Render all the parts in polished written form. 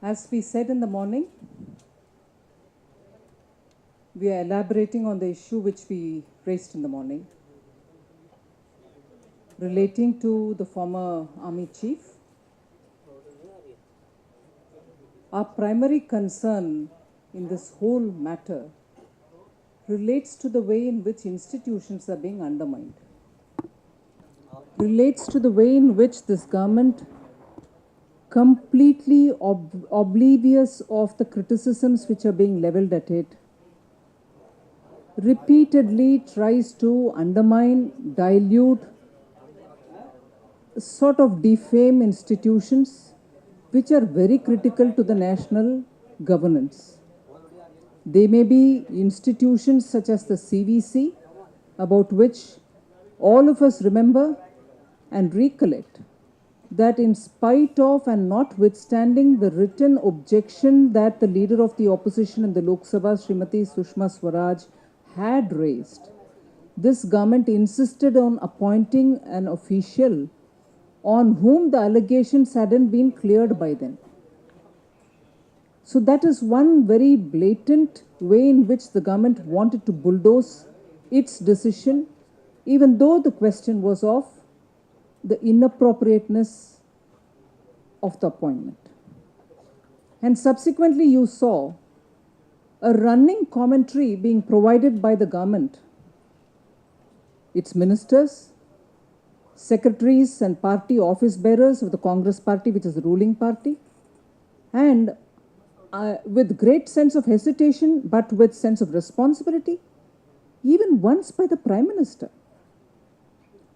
As we said in the morning, we are elaborating on the issue which we raised in the morning, relating to the former army chief. Our primary concern in this whole matter relates to the way in which institutions are being undermined, relates to the way in which this government, completely oblivious of the criticisms which are being leveled at it, repeatedly tries to undermine, dilute, sort of defame institutions which are very critical to the national governance. They may be institutions such as the CVC, about which all of us remember and recollect that in spite of and notwithstanding the written objection that the leader of the opposition in the Lok Sabha, Srimati Sushma Swaraj, had raised, this government insisted on appointing an official on whom the allegations hadn't been cleared by then. So that is one very blatant way in which the government wanted to bulldoze its decision, even though the question was of the inappropriateness of the appointment. And subsequently you saw a running commentary being provided by the government, its ministers, secretaries and party office bearers of the Congress party, which is the ruling party, and with great sense of hesitation, but with sense of responsibility, even once by the Prime Minister,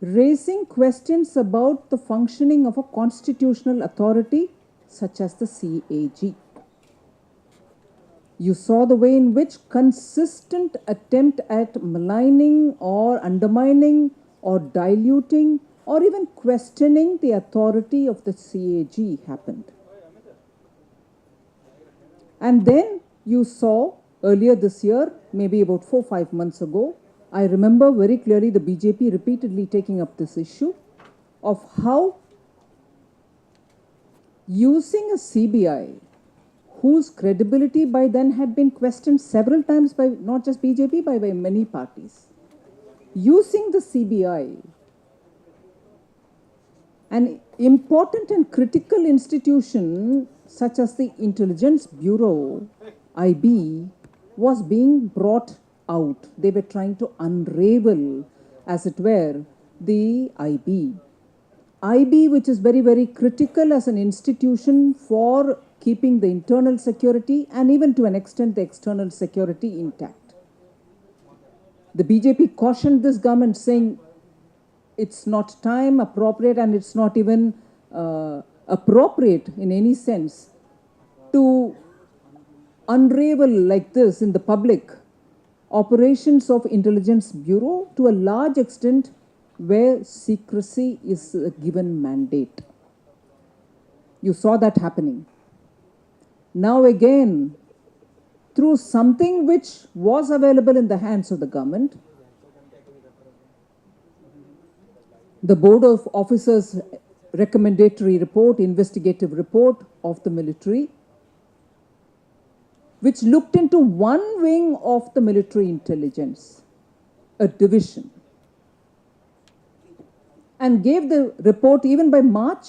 raising questions about the functioning of a constitutional authority such as the CAG. You saw the way in which consistent attempt at maligning or undermining or diluting or even questioning the authority of the CAG happened. And then you saw earlier this year, maybe about 4 or 5 months ago, I remember very clearly the BJP repeatedly taking up this issue of how using a CBI, whose credibility by then had been questioned several times by not just BJP, by many parties, using the CBI, an important and critical institution such as the Intelligence Bureau, IB, was being brought out. They were trying to unravel, as it were, the IB. IB, which is very, very critical as an institution for keeping the internal security and even to an extent the external security intact. The BJP cautioned this government, saying it's not time appropriate and it's not even appropriate in any sense to unravel like this in the public operations of Intelligence Bureau to a large extent where secrecy is a given mandate. You saw that happening. Now again, through something which was available in the hands of the government, the Board of Officers recommendatory report, investigative report of the military, which looked into one wing of the military intelligence, a division, and gave the report even by March,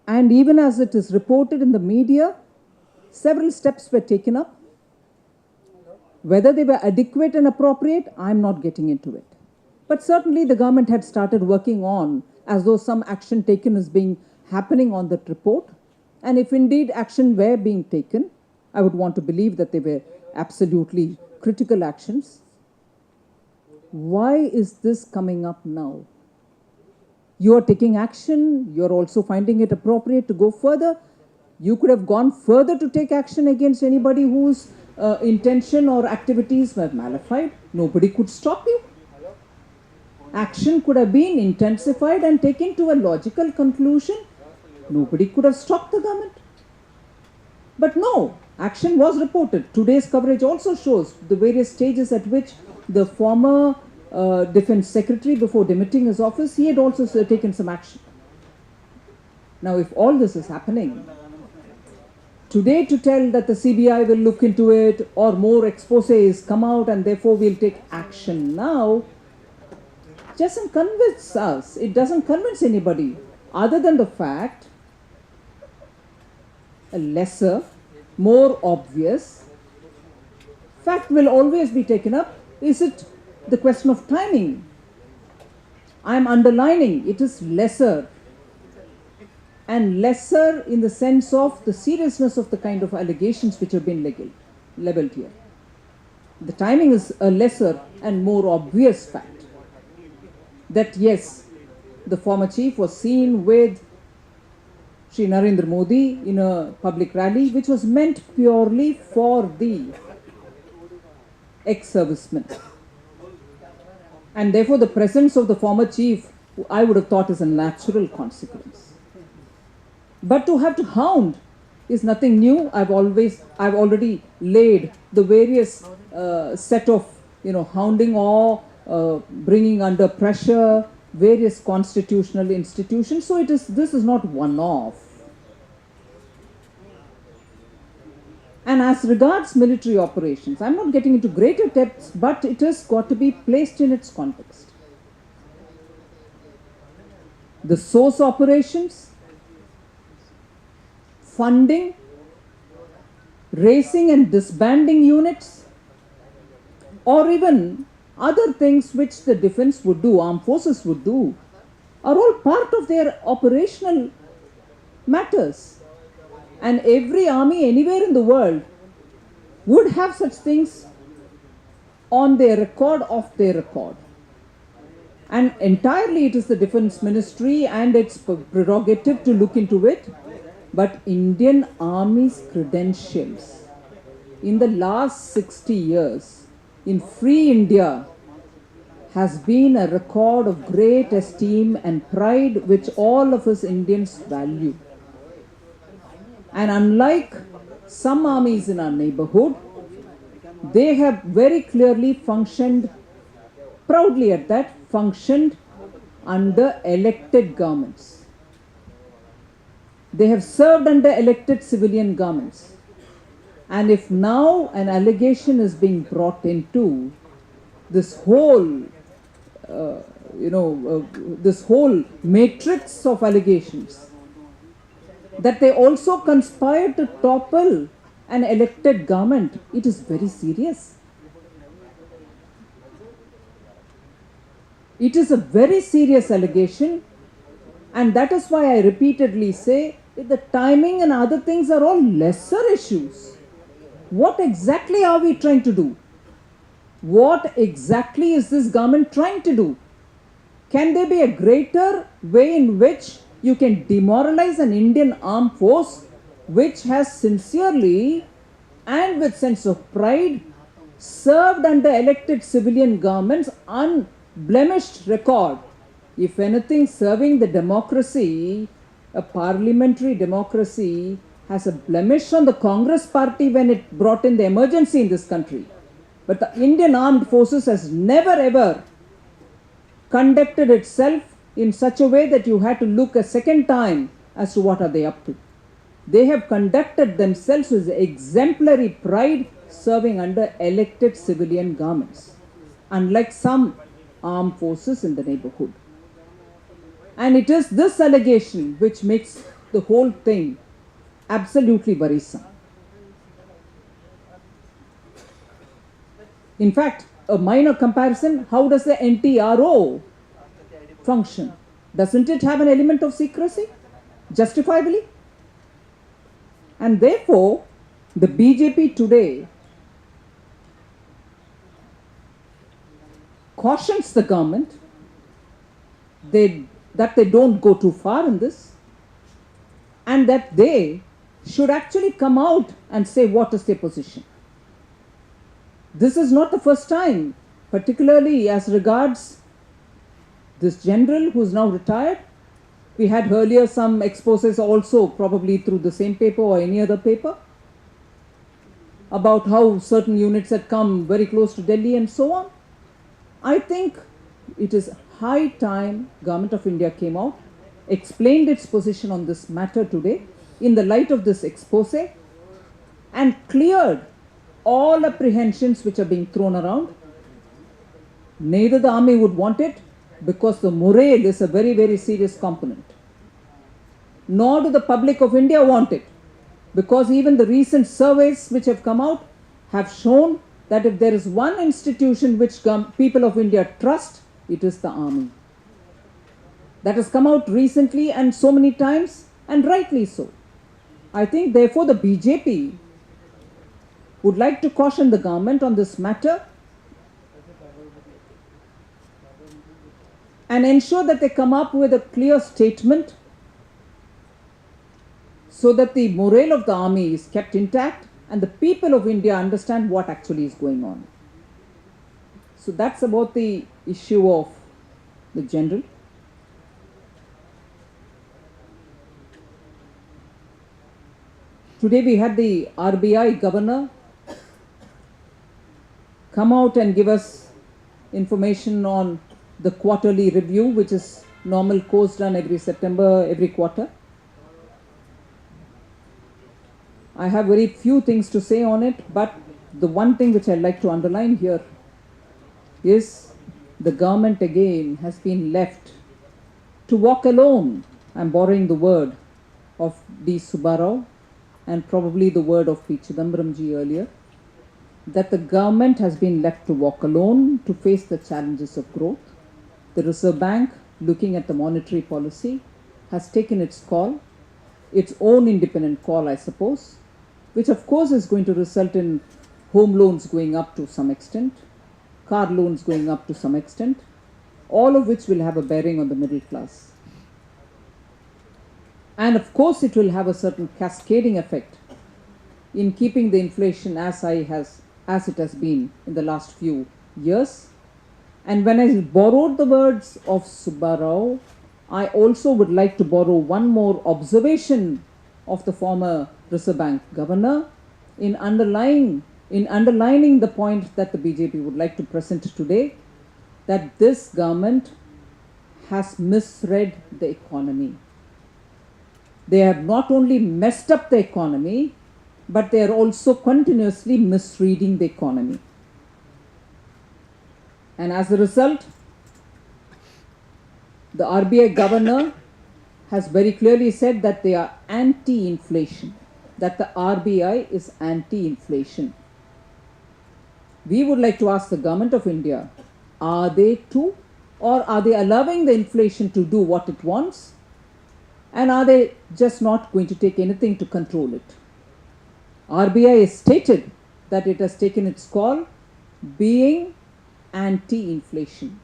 and even as it is reported in the media, several steps were taken up. Whether they were adequate and appropriate, I'm not getting into it. But certainly the government had started working on as though some action taken is happening on that report. And if indeed action were being taken, I would want to believe that they were absolutely critical actions. Why is this coming up now? You are taking action. You're also finding it appropriate to go further. You could have gone further to take action against anybody whose intention or activities were malified. Nobody could stop you. Action could have been intensified and taken to a logical conclusion. Nobody could have stopped the government. But no, action was reported. Today's coverage also shows the various stages at which the former Defense Secretary, before demitting his office, he had also taken some action. Now, if all this is happening, today to tell that the CBI will look into it or more exposés come out and therefore we'll take action now doesn't convince us. It doesn't convince anybody other than the fact a lesser, more obvious fact will always be taken up. Is it the question of timing? I am underlining it is lesser, and lesser in the sense of the seriousness of the kind of allegations which have been leveled here. The timing is a lesser and more obvious fact that yes, the former chief was seen with Shri Narendra Modi in a public rally which was meant purely for the ex-servicemen. And therefore the presence of the former chief, I would have thought, is a natural consequence. But to have to hound is nothing new. I've already laid the various set of, hounding or bringing under pressure various constitutional institutions. So this is not one-off. And as regards military operations, I'm not getting into greater depths, but it has got to be placed in its context. The source operations, funding, raising and disbanding units, or even other things which the defense would do, armed forces would do, are all part of their operational matters. And every army anywhere in the world would have such things on their record, off their record. And entirely it is the Defense Ministry and its prerogative to look into it. But Indian Army's credentials in the last 60 years in free India has been a record of great esteem and pride which all of us Indians value. And unlike some armies in our neighborhood, they have very clearly functioned, proudly at that, functioned under elected governments. They have served under elected civilian governments. And if now an allegation is being brought into this whole, this whole matrix of allegations, that they also conspired to topple an elected government, it is very serious. It is a very serious allegation, and that is why I repeatedly say that the timing and other things are all lesser issues. What exactly are we trying to do? What exactly is this government trying to do? Can there be a greater way in which you can demoralize an Indian armed force which has sincerely and with sense of pride served under elected civilian governments, unblemished record? If anything, serving the democracy, a parliamentary democracy, has a blemish on the Congress party when it brought in the emergency in this country. But the Indian armed forces has never ever conducted itself in such a way that you had to look a second time as to what are they up to. They have conducted themselves with exemplary pride serving under elected civilian governments, unlike some armed forces in the neighborhood. And it is this allegation which makes the whole thing absolutely worrisome. In fact, a minor comparison, how does the NTRO function? Doesn't it have an element of secrecy, justifiably? And therefore, the BJP today cautions the government that they don't go too far in this, and that they should actually come out and say what is their position. This is not the first time, particularly as regards this general who is now retired. We had earlier some exposes also, probably through the same paper or any other paper, about how certain units had come very close to Delhi and so on. I think it is high time Government of India came out, explained its position on this matter today in the light of this expose, and cleared all apprehensions which are being thrown around. Neither the army would want it, because the morale is a very, very serious component. Nor do the public of India want it, because even the recent surveys which have come out have shown that if there is one institution which people of India trust, it is the army. That has come out recently and so many times, and rightly so. I think therefore the BJP would like to caution the government on this matter and ensure that they come up with a clear statement so that the morale of the army is kept intact and the people of India understand what actually is going on. So that's about the issue of the general. Today we had the RBI governor come out and give us information on the quarterly review, which is normal course done every September, every quarter. I have very few things to say on it, but the one thing which I'd like to underline here is the government again has been left to walk alone. I'm borrowing the word of D. Subbarao and probably the word of P. Chidambaramji earlier, that the government has been left to walk alone to face the challenges of growth. The Reserve Bank, looking at the monetary policy, has taken its call, its own independent call, I suppose, which of course is going to result in home loans going up to some extent, car loans going up to some extent, all of which will have a bearing on the middle class. And of course it will have a certain cascading effect in keeping the inflation as it has been in the last few years. And when I borrowed the words of Subbarao, I also would like to borrow one more observation of the former Reserve Bank governor in underlining the point that the BJP would like to present today, that this government has misread the economy. They have not only messed up the economy, but they are also continuously misreading the economy. And as a result, the RBI governor has very clearly said that they are anti-inflation, that the RBI is anti-inflation. We would like to ask the government of India, are they too, or are they allowing the inflation to do what it wants? And are they just not going to take anything to control it? RBI has stated that it has taken its call being anti-inflation.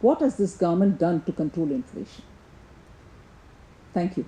What has this government done to control inflation? Thank you.